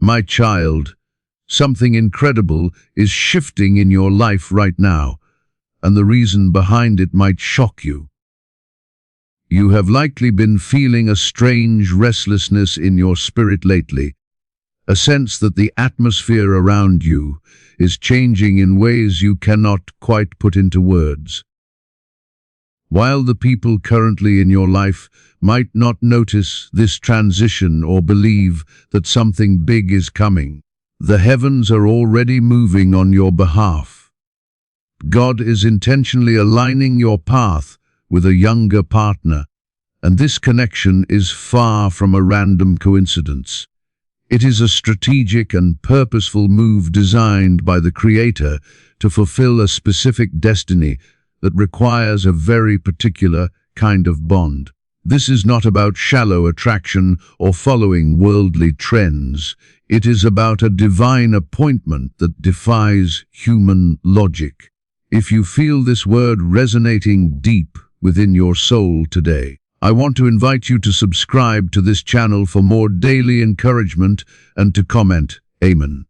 My child, something incredible is shifting in your life right now, and the reason behind it might shock you. You have likely been feeling a strange restlessness in your spirit lately, a sense that the atmosphere around you is changing in ways you cannot quite put into words. While the people currently in your life might not notice this transition or believe that something big is coming, the heavens are already moving on your behalf. God is intentionally aligning your path with a younger partner, and this connection is far from a random coincidence. It is a strategic and purposeful move designed by the Creator to fulfill a specific destiny that requires a very particular kind of bond. This is not about shallow attraction or following worldly trends. It is about a divine appointment that defies human logic. If you feel this word resonating deep within your soul today, I want to invite you to subscribe to this channel for more daily encouragement and to comment, Amen,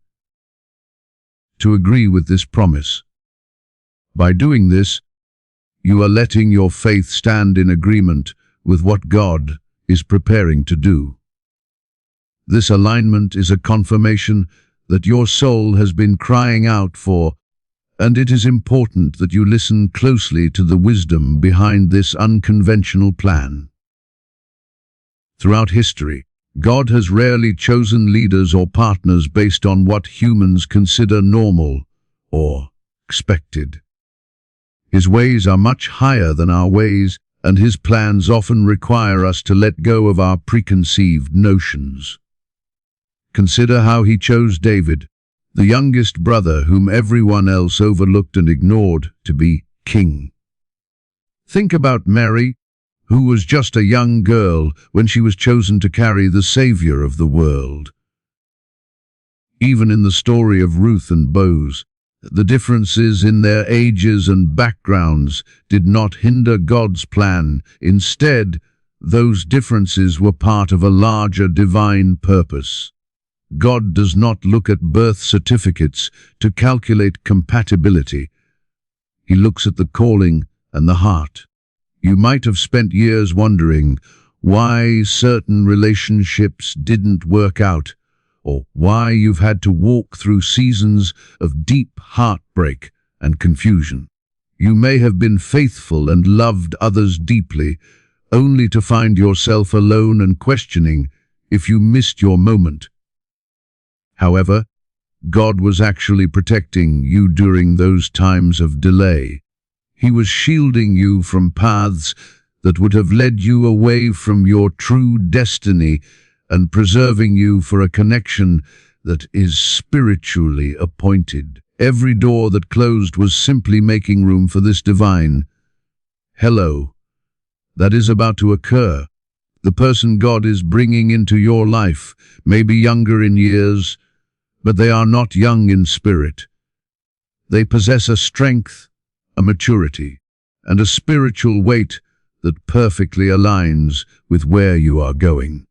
to agree with this promise. By doing this, you are letting your faith stand in agreement with what God is preparing to do. This alignment is a confirmation that your soul has been crying out for, and it is important that you listen closely to the wisdom behind this unconventional plan. Throughout history, God has rarely chosen leaders or partners based on what humans consider normal or expected. His ways are much higher than our ways, and his plans often require us to let go of our preconceived notions. Consider how he chose David, the youngest brother whom everyone else overlooked and ignored, to be king. Think about Mary, who was just a young girl when she was chosen to carry the Savior of the world. Even in the story of Ruth and Boaz, the differences in their ages and backgrounds did not hinder God's plan. Instead, those differences were part of a larger divine purpose. God does not look at birth certificates to calculate compatibility. He looks at the calling and the heart. You might have spent years wondering why certain relationships didn't work out, or why you've had to walk through seasons of deep heartbreak and confusion. You may have been faithful and loved others deeply, only to find yourself alone and questioning if you missed your moment. However, God was actually protecting you during those times of delay. He was shielding you from paths that would have led you away from your true destiny and preserving you for a connection that is spiritually appointed. Every door that closed was simply making room for this divine hello that is about to occur. The person God is bringing into your life may be younger in years, but they are not young in spirit. They possess a strength, a maturity, and a spiritual weight that perfectly aligns with where you are going.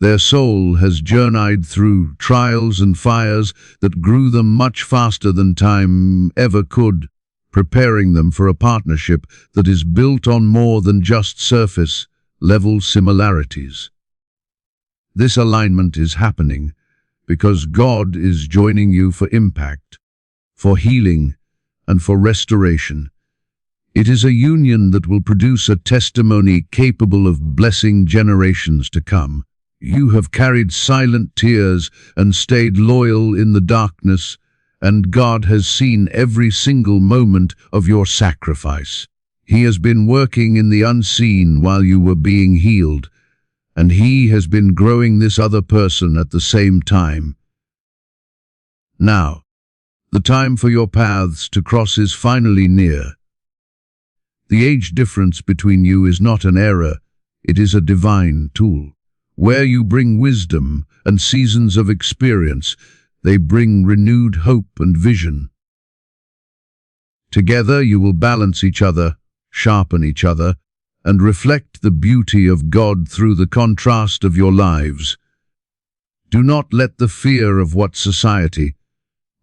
Their soul has journeyed through trials and fires that grew them much faster than time ever could, preparing them for a partnership that is built on more than just surface-level similarities. This alignment is happening because God is joining you for impact, for healing, and for restoration. It is a union that will produce a testimony capable of blessing generations to come. You have carried silent tears and stayed loyal in the darkness, and God has seen every single moment of your sacrifice. He has been working in the unseen while you were being healed, and He has been growing this other person at the same time. Now, the time for your paths to cross is finally near. The age difference between you is not an error, it is a divine tool. Where you bring wisdom and seasons of experience, they bring renewed hope and vision. Together you will balance each other, sharpen each other, and reflect the beauty of God through the contrast of your lives. Do not let the fear of what society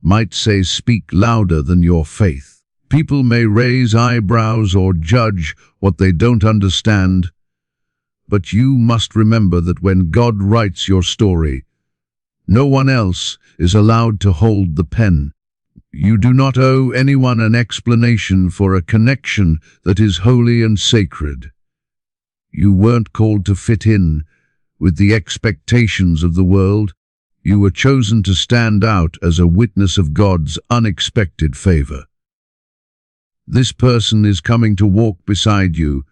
might say speak louder than your faith. People may raise eyebrows or judge what they don't understand, but you must remember that when God writes your story, no one else is allowed to hold the pen. You do not owe anyone an explanation for a connection that is holy and sacred. You weren't called to fit in with the expectations of the world. You were chosen to stand out as a witness of God's unexpected favor. This person is coming to walk beside you,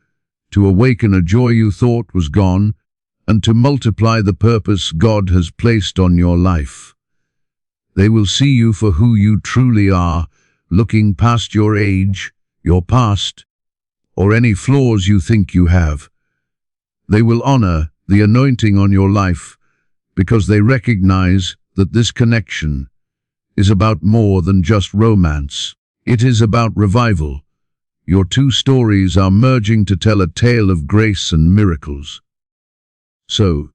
to awaken a joy you thought was gone, and to multiply the purpose God has placed on your life. They will see you for who you truly are, looking past your age, your past, or any flaws you think you have. They will honor the anointing on your life because they recognize that this connection is about more than just romance. It is about revival. Your two stories are merging to tell a tale of grace and miracles. So,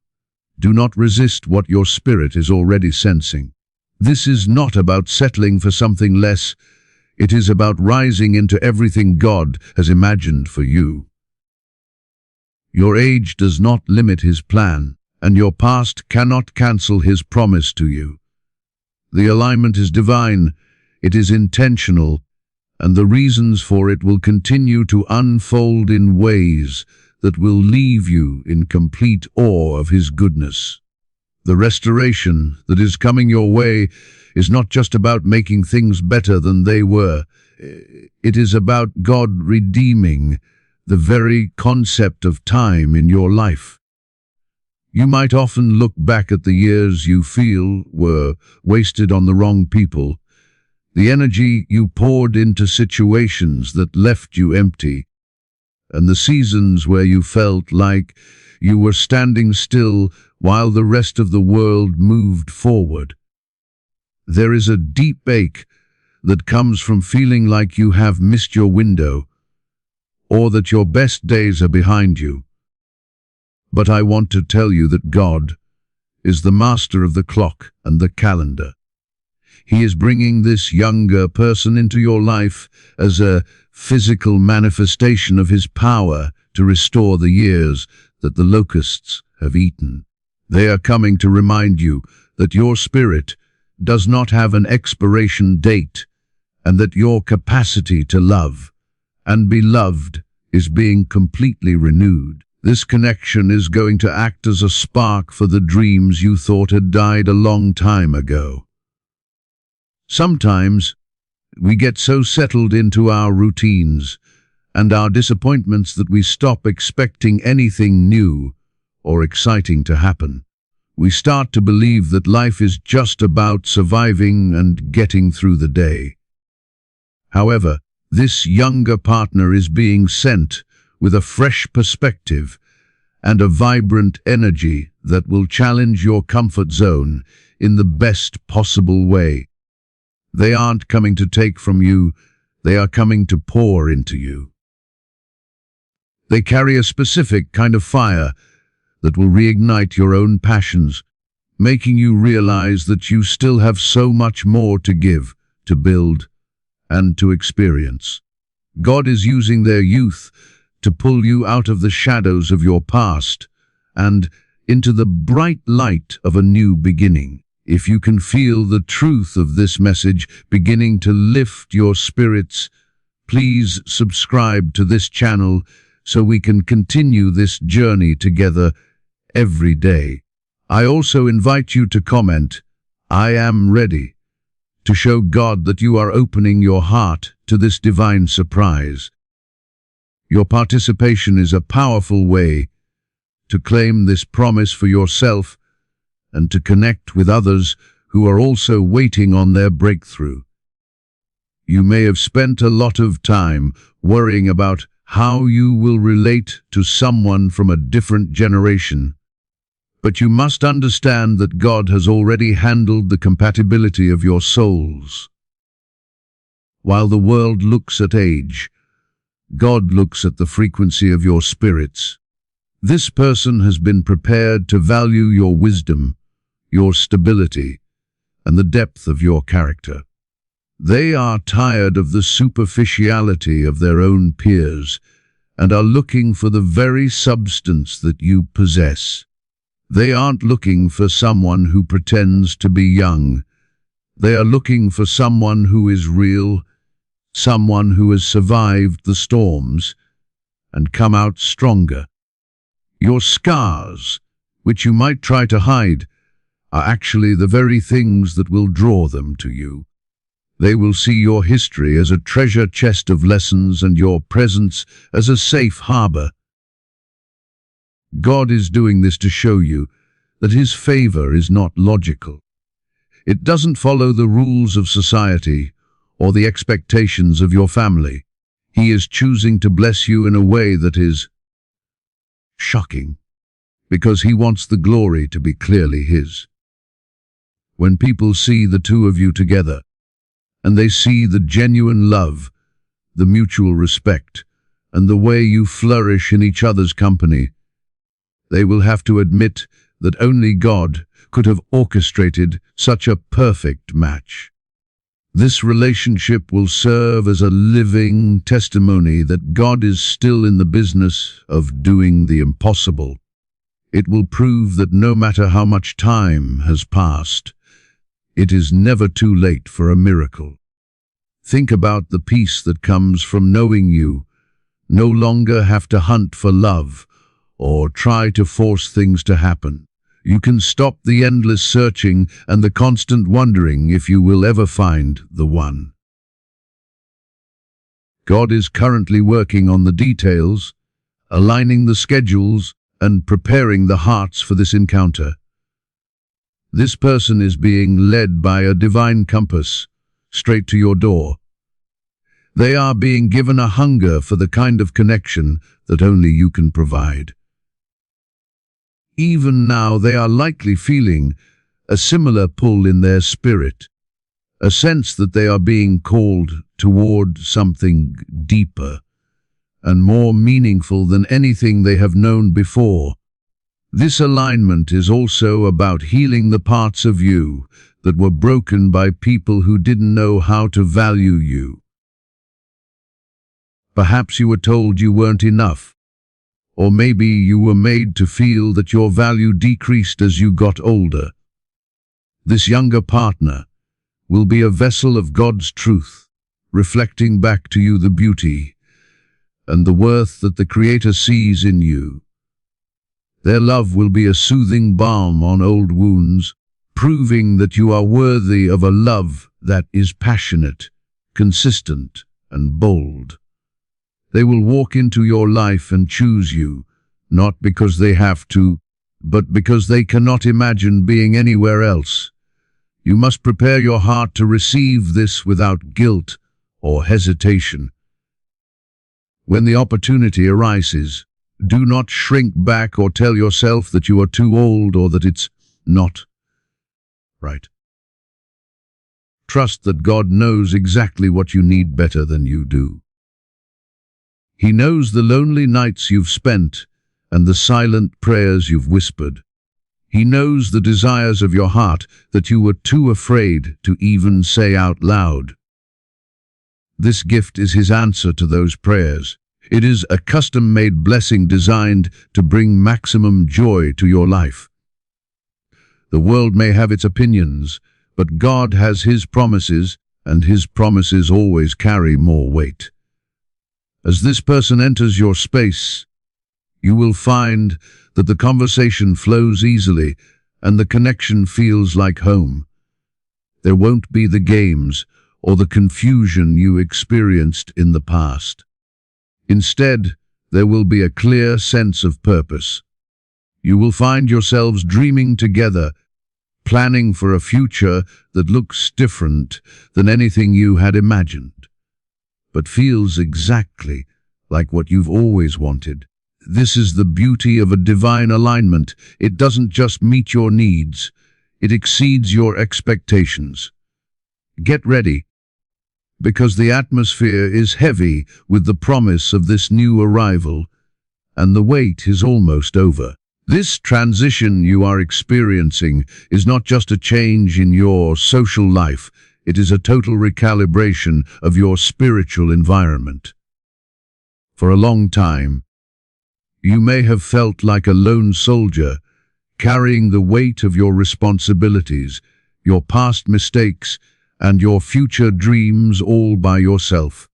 do not resist what your spirit is already sensing. This is not about settling for something less. It is about rising into everything God has imagined for you. Your age does not limit His plan, and your past cannot cancel His promise to you. The alignment is divine, it is intentional, and the reasons for it will continue to unfold in ways that will leave you in complete awe of His goodness. The restoration that is coming your way is not just about making things better than they were. It is about God redeeming the very concept of time in your life. You might often look back at the years you feel were wasted on the wrong people, the energy you poured into situations that left you empty, and the seasons where you felt like you were standing still while the rest of the world moved forward. There is a deep ache that comes from feeling like you have missed your window, or that your best days are behind you. But I want to tell you that God is the master of the clock and the calendar. He is bringing this younger person into your life as a physical manifestation of His power to restore the years that the locusts have eaten. They are coming to remind you that your spirit does not have an expiration date, and that your capacity to love and be loved is being completely renewed. This connection is going to act as a spark for the dreams you thought had died a long time ago. Sometimes we get so settled into our routines and our disappointments that we stop expecting anything new or exciting to happen. We start to believe that life is just about surviving and getting through the day. However, this younger partner is being sent with a fresh perspective and a vibrant energy that will challenge your comfort zone in the best possible way. They aren't coming to take from you, they are coming to pour into you. They carry a specific kind of fire that will reignite your own passions, making you realize that you still have so much more to give, to build, and to experience. God is using their youth to pull you out of the shadows of your past and into the bright light of a new beginning. If you can feel the truth of this message beginning to lift your spirits, please subscribe to this channel so we can continue this journey together every day. I also invite you to comment, "I am ready," to show God that you are opening your heart to this divine surprise. Your participation is a powerful way to claim this promise for yourself and to connect with others who are also waiting on their breakthrough. You may have spent a lot of time worrying about how you will relate to someone from a different generation, but you must understand that God has already handled the compatibility of your souls. While the world looks at age, God looks at the frequency of your spirits. This person has been prepared to value your wisdom, your stability, and the depth of your character. They are tired of the superficiality of their own peers and are looking for the very substance that you possess. They aren't looking for someone who pretends to be young. They are looking for someone who is real, someone who has survived the storms and come out stronger. Your scars, which you might try to hide, are actually the very things that will draw them to you. They will see your history as a treasure chest of lessons and your presence as a safe harbor. God is doing this to show you that His favor is not logical. It doesn't follow the rules of society or the expectations of your family. He is choosing to bless you in a way that is shocking, because He wants the glory to be clearly His. When people see the two of you together, and they see the genuine love, the mutual respect, and the way you flourish in each other's company, they will have to admit that only God could have orchestrated such a perfect match. This relationship will serve as a living testimony that God is still in the business of doing the impossible. It will prove that no matter how much time has passed, it is never too late for a miracle. Think about the peace that comes from knowing you no longer have to hunt for love or try to force things to happen. You can stop the endless searching and the constant wondering if you will ever find the one. God is currently working on the details, aligning the schedules, and preparing the hearts for this encounter. This person is being led by a divine compass, straight to your door. They are being given a hunger for the kind of connection that only you can provide. Even now they are likely feeling a similar pull in their spirit, a sense that they are being called toward something deeper and more meaningful than anything they have known before. This alignment is also about healing the parts of you that were broken by people who didn't know how to value you. Perhaps you were told you weren't enough, or maybe you were made to feel that your value decreased as you got older. This younger partner will be a vessel of God's truth, reflecting back to you the beauty and the worth that the Creator sees in you. Their love will be a soothing balm on old wounds, proving that you are worthy of a love that is passionate, consistent, and bold. They will walk into your life and choose you, not because they have to, but because they cannot imagine being anywhere else. You must prepare your heart to receive this without guilt or hesitation. When the opportunity arises, do not shrink back or tell yourself that you are too old or that it's not right. Trust that God knows exactly what you need better than you do. He knows the lonely nights you've spent and the silent prayers you've whispered. He knows the desires of your heart that you were too afraid to even say out loud. This gift is His answer to those prayers. It is a custom-made blessing designed to bring maximum joy to your life. The world may have its opinions, but God has His promises, and His promises always carry more weight. As this person enters your space, you will find that the conversation flows easily and the connection feels like home. There won't be the games or the confusion you experienced in the past. Instead, there will be a clear sense of purpose. You will find yourselves dreaming together, planning for a future that looks different than anything you had imagined, but feels exactly like what you've always wanted. This is the beauty of a divine alignment. It doesn't just meet your needs, it exceeds your expectations. Get ready, because the atmosphere is heavy with the promise of this new arrival, and the wait is almost over. This transition you are experiencing is not just a change in your social life, it is a total recalibration of your spiritual environment. For a long time, you may have felt like a lone soldier, carrying the weight of your responsibilities, your past mistakes, and your future dreams all by yourself.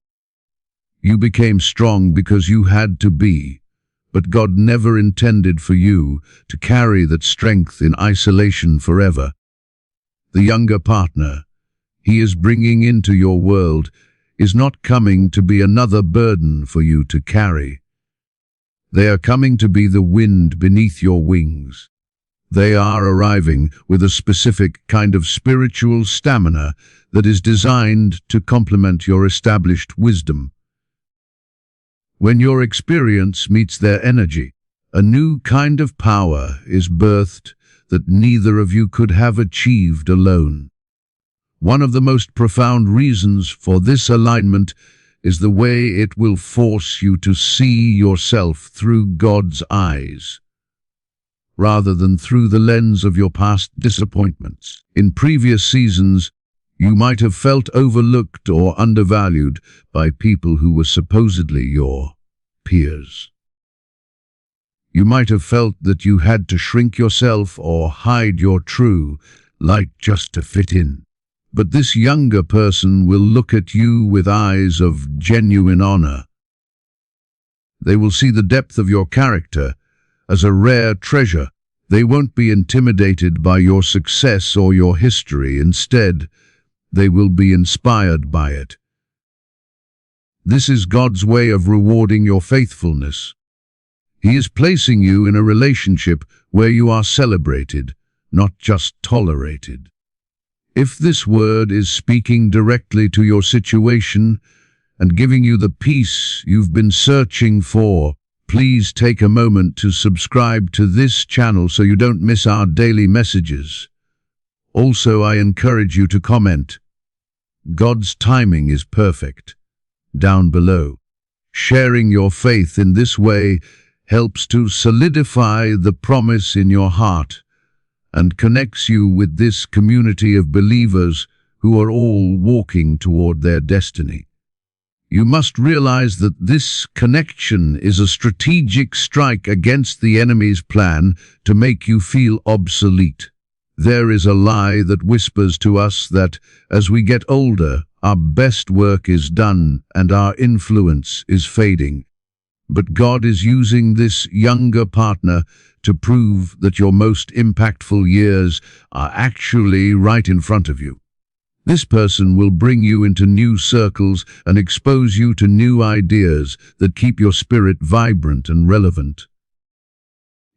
You became strong because you had to be, but God never intended for you to carry that strength in isolation forever. The younger partner He is bringing into your world is not coming to be another burden for you to carry. They are coming to be the wind beneath your wings. They are arriving with a specific kind of spiritual stamina that is designed to complement your established wisdom. When your experience meets their energy, a new kind of power is birthed that neither of you could have achieved alone. One of the most profound reasons for this alignment is the way it will force you to see yourself through God's eyes, rather than through the lens of your past disappointments. In previous seasons, you might have felt overlooked or undervalued by people who were supposedly your peers. You might have felt that you had to shrink yourself or hide your true light just to fit in. But this younger person will look at you with eyes of genuine honor. They will see the depth of your character as a rare treasure. They won't be intimidated by your success or your history. Instead, they will be inspired by it. This is God's way of rewarding your faithfulness. He is placing you in a relationship where you are celebrated, not just tolerated. If this word is speaking directly to your situation and giving you the peace you've been searching for, please take a moment to subscribe to this channel so you don't miss our daily messages. Also, I encourage you to comment. God's timing is perfect. Down below. Sharing your faith in this way helps to solidify the promise in your heart and connects you with this community of believers who are all walking toward their destiny. You must realize that this connection is a strategic strike against the enemy's plan to make you feel obsolete. There is a lie that whispers to us that as we get older, our best work is done and our influence is fading. But God is using this younger partner to prove that your most impactful years are actually right in front of you. This person will bring you into new circles and expose you to new ideas that keep your spirit vibrant and relevant.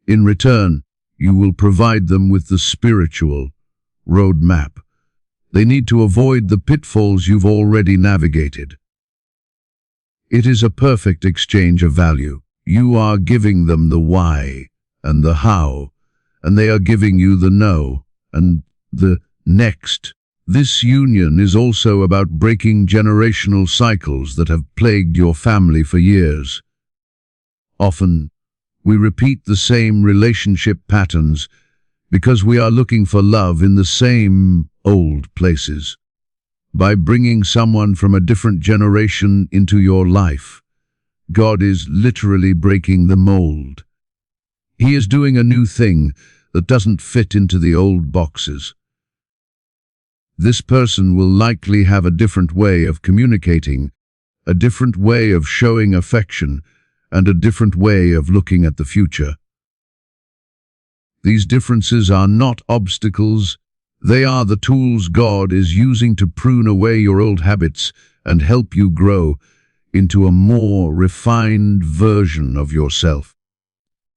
In return, you will provide them with the spiritual roadmap. They need to avoid the pitfalls you've already navigated. It is a perfect exchange of value. You are giving them the why and the how, and they are giving you the no and the next. This union is also about breaking generational cycles that have plagued your family for years. Often, we repeat the same relationship patterns because we are looking for love in the same old places. By bringing someone from a different generation into your life, God is literally breaking the mold. He is doing a new thing that doesn't fit into the old boxes. This person will likely have a different way of communicating, a different way of showing affection, and a different way of looking at the future. These differences are not obstacles. They are the tools God is using to prune away your old habits and help you grow into a more refined version of yourself.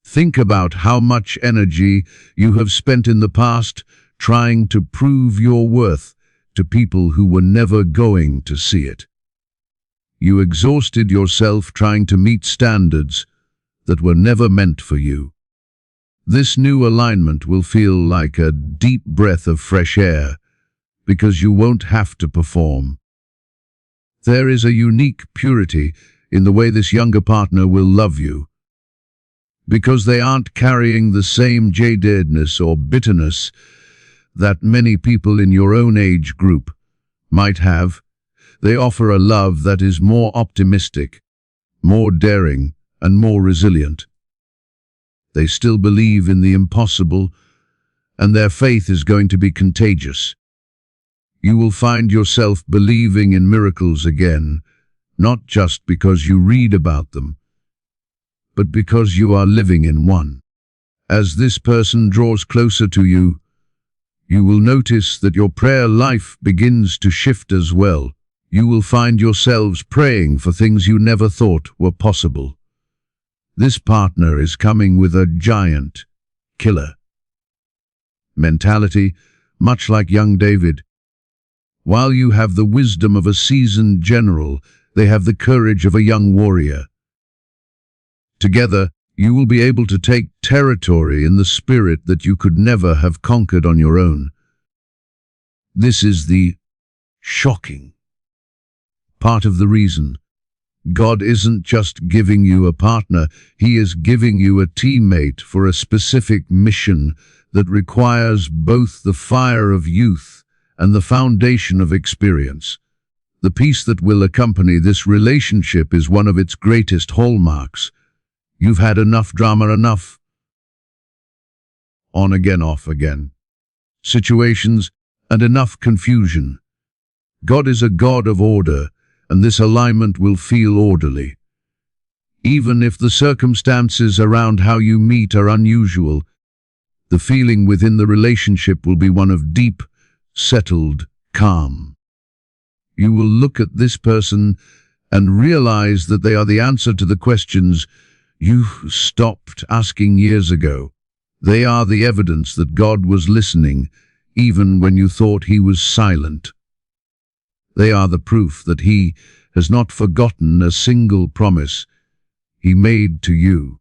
Think about how much energy you have spent in the past trying to prove your worth to people who were never going to see it. You exhausted yourself trying to meet standards that were never meant for you. This new alignment will feel like a deep breath of fresh air because you won't have to perform. There is a unique purity in the way this younger partner will love you. because they aren't carrying the same jadedness or bitterness that many people in your own age group might have. They offer a love that is more optimistic, more daring, and more resilient. They still believe in the impossible, and their faith is going to be contagious. You will find yourself believing in miracles again, not just because you read about them, but because you are living in one. As this person draws closer to you, you will notice that your prayer life begins to shift as well. You will find yourselves praying for things you never thought were possible. This partner is coming with a giant killer mentality, much like young David. While you have the wisdom of a seasoned general, they have the courage of a young warrior. Together, you will be able to take territory in the spirit that you could never have conquered on your own. This is the shocking part of the reason. God isn't just giving you a partner, He is giving you a teammate for a specific mission that requires both the fire of youth and the foundation of experience. The peace that will accompany this relationship is one of its greatest hallmarks. You've had enough drama, enough on again, off again situations, and enough confusion. God is a God of order, and this alignment will feel orderly. Even if the circumstances around how you meet are unusual, the feeling within the relationship will be one of deep, settled calm. You will look at this person and realize that they are the answer to the questions you stopped asking years ago. They are the evidence that God was listening, even when you thought He was silent. They are the proof that He has not forgotten a single promise He made to you.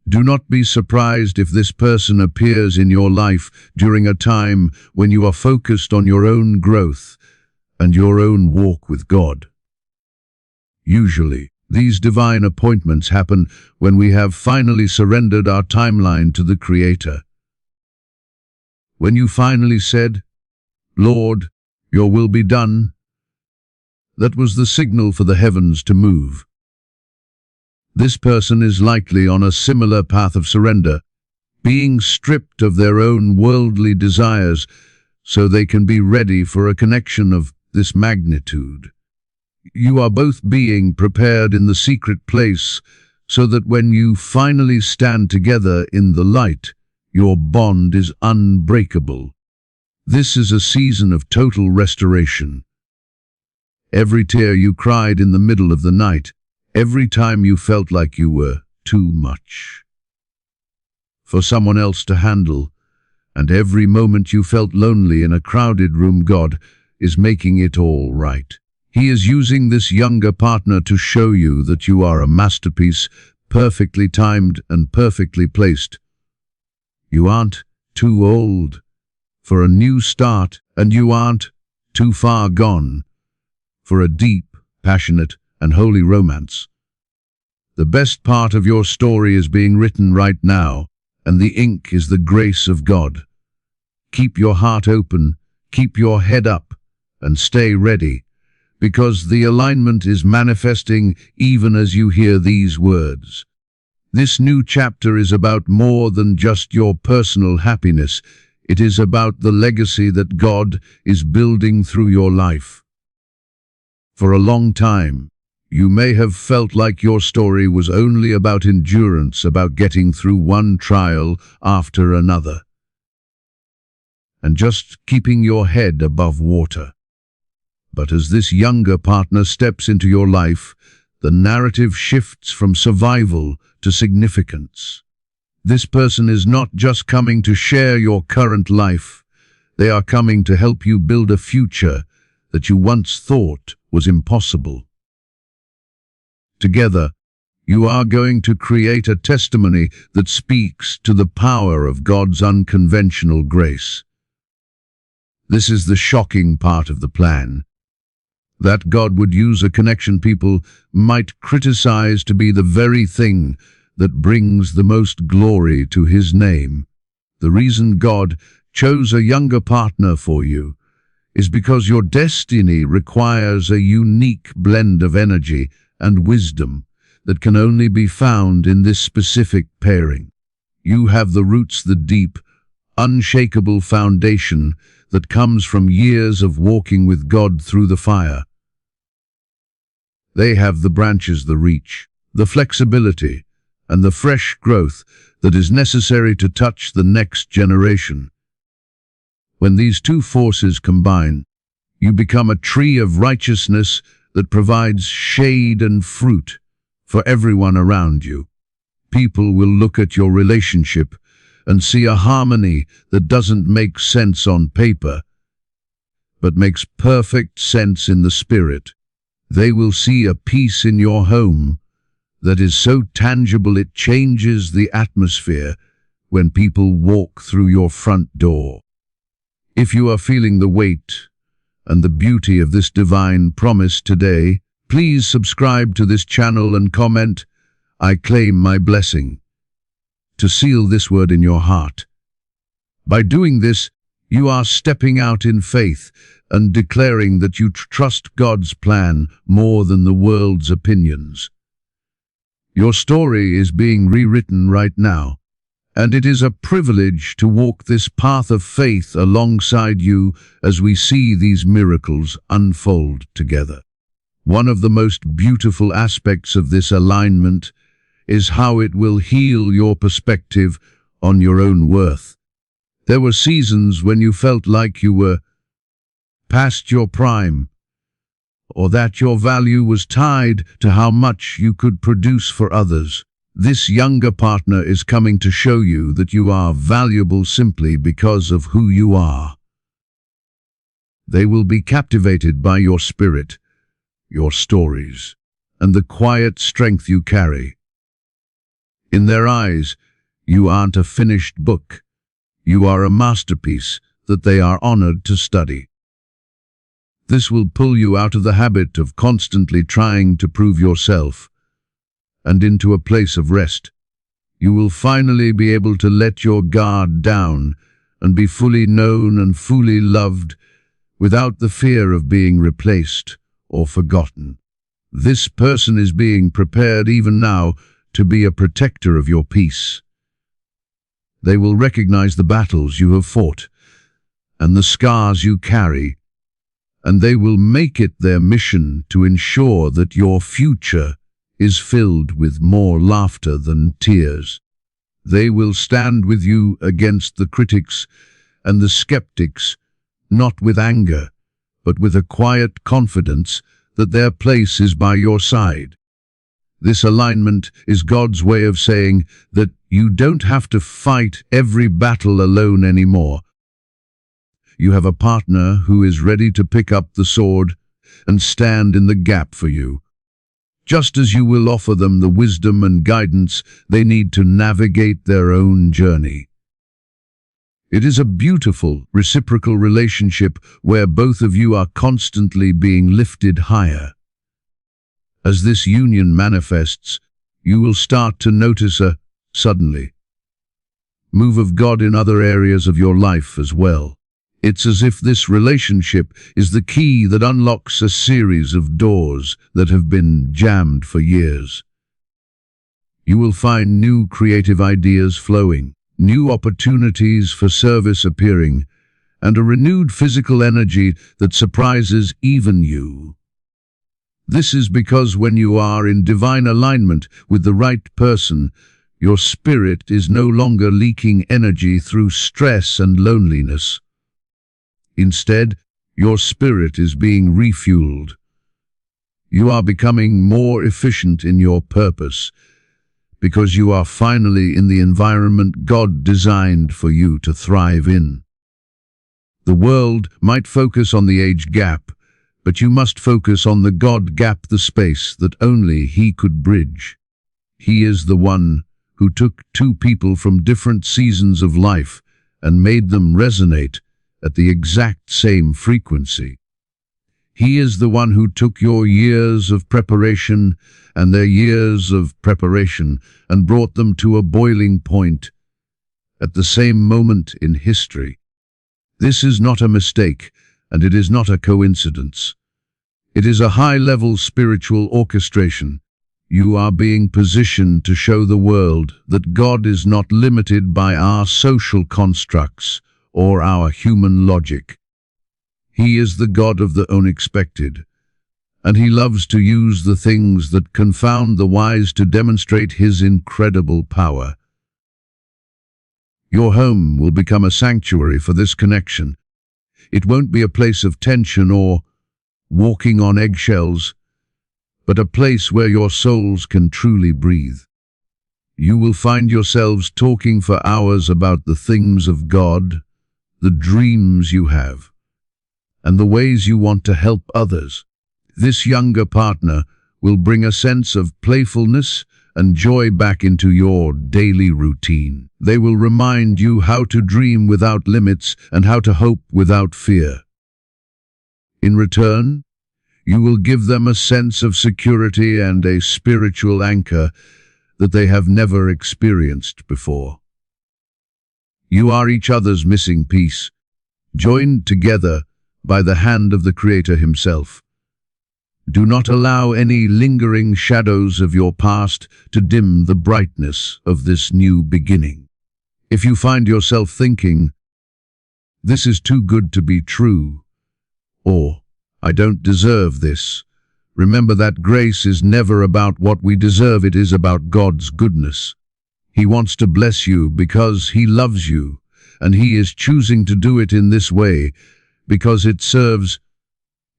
Do not be surprised if this person appears in your life during a time when you are focused on your own growth and your own walk with God. Usually, these divine appointments happen when we have finally surrendered our timeline to the Creator. When you finally said, "Lord, your will be done," that was the signal for the heavens to move. This person is likely on a similar path of surrender, being stripped of their own worldly desires so they can be ready for a connection of this magnitude. You are both being prepared in the secret place so that when you finally stand together in the light, your bond is unbreakable. This is a season of total restoration. Every tear you cried in the middle of the night, every time you felt like you were too much for someone else to handle, and every moment you felt lonely in a crowded room, God is making it all right. He is using this younger partner to show you that you are a masterpiece, perfectly timed and perfectly placed. You aren't too old for a new start, and you aren't too far gone for a deep, passionate, and holy romance. The best part of your story is being written right now, and the ink is the grace of God. Keep your heart open, keep your head up, and stay ready, because the alignment is manifesting even as you hear these words. This new chapter is about more than just your personal happiness. It is about the legacy that God is building through your life. For a long time, you may have felt like your story was only about endurance, about getting through one trial after another, and just keeping your head above water. But as this younger partner steps into your life, the narrative shifts from survival to significance. This person is not just coming to share your current life. They are coming to help you build a future that you once thought was impossible. Together, you are going to create a testimony that speaks to the power of God's unconventional grace. This is the shocking part of the plan, that God would use a connection people might criticize to be the very thing that brings the most glory to His name. The reason God chose a younger partner for you is because your destiny requires a unique blend of energy and wisdom that can only be found in this specific pairing. You have the roots, the deep, unshakable foundation that comes from years of walking with God through the fire. They have the branches, the reach, the flexibility, and the fresh growth that is necessary to touch the next generation. When these two forces combine, you become a tree of righteousness that provides shade and fruit for everyone around you. People will look at your relationship and see a harmony that doesn't make sense on paper, but makes perfect sense in the spirit. They will see a peace in your home that is so tangible it changes the atmosphere when people walk through your front door. If you are feeling the weight and the beauty of this divine promise today, please subscribe to this channel and comment, "I claim my blessing," to seal this word in your heart. By doing this, you are stepping out in faith and declaring that you trust God's plan more than the world's opinions. Your story is being rewritten right now, and it is a privilege to walk this path of faith alongside you as we see these miracles unfold together. One of the most beautiful aspects of this alignment is how it will heal your perspective on your own worth. There were seasons when you felt like you were past your prime, or that your value was tied to how much you could produce for others. This younger partner is coming to show you that you are valuable simply because of who you are. They will be captivated by your spirit, your stories, and the quiet strength you carry. In their eyes, you aren't a finished book. You are a masterpiece that they are honored to study. This will pull you out of the habit of constantly trying to prove yourself and into a place of rest. You will finally be able to let your guard down and be fully known and fully loved without the fear of being replaced or forgotten. This person is being prepared even now to be a protector of your peace. They will recognize the battles you have fought and the scars you carry, and they will make it their mission to ensure that your future is filled with more laughter than tears. They will stand with you against the critics and the skeptics, not with anger, but with a quiet confidence that their place is by your side. This alignment is God's way of saying that you don't have to fight every battle alone anymore. You have a partner who is ready to pick up the sword and stand in the gap for you, just as you will offer them the wisdom and guidance they need to navigate their own journey. It is a beautiful, reciprocal relationship where both of you are constantly being lifted higher. As this union manifests, you will start to notice a suddenly move of God in other areas of your life as well. It's as if this relationship is the key that unlocks a series of doors that have been jammed for years. You will find new creative ideas flowing, new opportunities for service appearing, and a renewed physical energy that surprises even you. This is because when you are in divine alignment with the right person, your spirit is no longer leaking energy through stress and loneliness. Instead, your spirit is being refueled. You are becoming more efficient in your purpose because you are finally in the environment God designed for you to thrive in. The world might focus on the age gap, but you must focus on the God gap, the space that only He could bridge. He is the one who took two people from different seasons of life and made them resonate at the exact same frequency. He is the one who took your years of preparation and their years of preparation and brought them to a boiling point at the same moment in history. This is not a mistake, and it is not a coincidence. It is a high-level spiritual orchestration. You are being positioned to show the world that God is not limited by our social constructs or our human logic. He is the God of the unexpected, and He loves to use the things that confound the wise to demonstrate His incredible power. Your home will become a sanctuary for this connection. It won't be a place of tension or walking on eggshells, but a place where your souls can truly breathe. You will find yourselves talking for hours about the things of God, the dreams you have, and the ways you want to help others. This younger partner will bring a sense of playfulness and joy back into your daily routine. They will remind you how to dream without limits and how to hope without fear. In return, you will give them a sense of security and a spiritual anchor that they have never experienced before. You are each other's missing piece, joined together by the hand of the Creator Himself. Do not allow any lingering shadows of your past to dim the brightness of this new beginning. If you find yourself thinking, "This is too good to be true," or "I don't deserve this," remember that grace is never about what we deserve, it is about God's goodness. He wants to bless you because He loves you, and He is choosing to do it in this way because it serves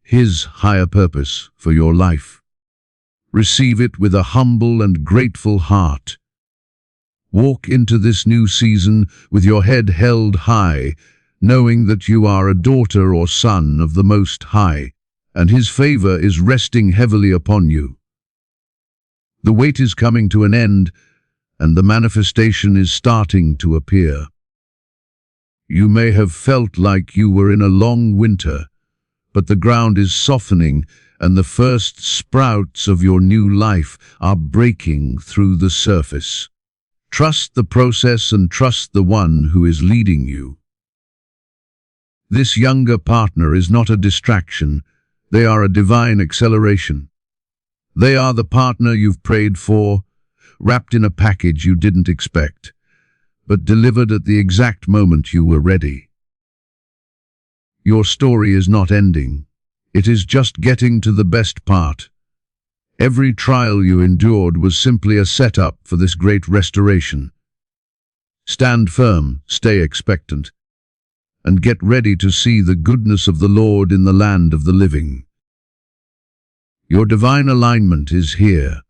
His higher purpose for your life. Receive it with a humble and grateful heart. Walk into this new season with your head held high, knowing that you are a daughter or son of the Most High, and His favor is resting heavily upon you. The wait is coming to an end, and the manifestation is starting to appear. You may have felt like you were in a long winter, but the ground is softening, and the first sprouts of your new life are breaking through the surface. Trust the process and trust the one who is leading you. This younger partner is not a distraction. They are a divine acceleration. They are the partner you've prayed for, wrapped in a package you didn't expect, but delivered at the exact moment you were ready. Your story is not ending. It is just getting to the best part. Every trial you endured was simply a setup for this great restoration. Stand firm, stay expectant, and get ready to see the goodness of the Lord in the land of the living. Your divine alignment is here.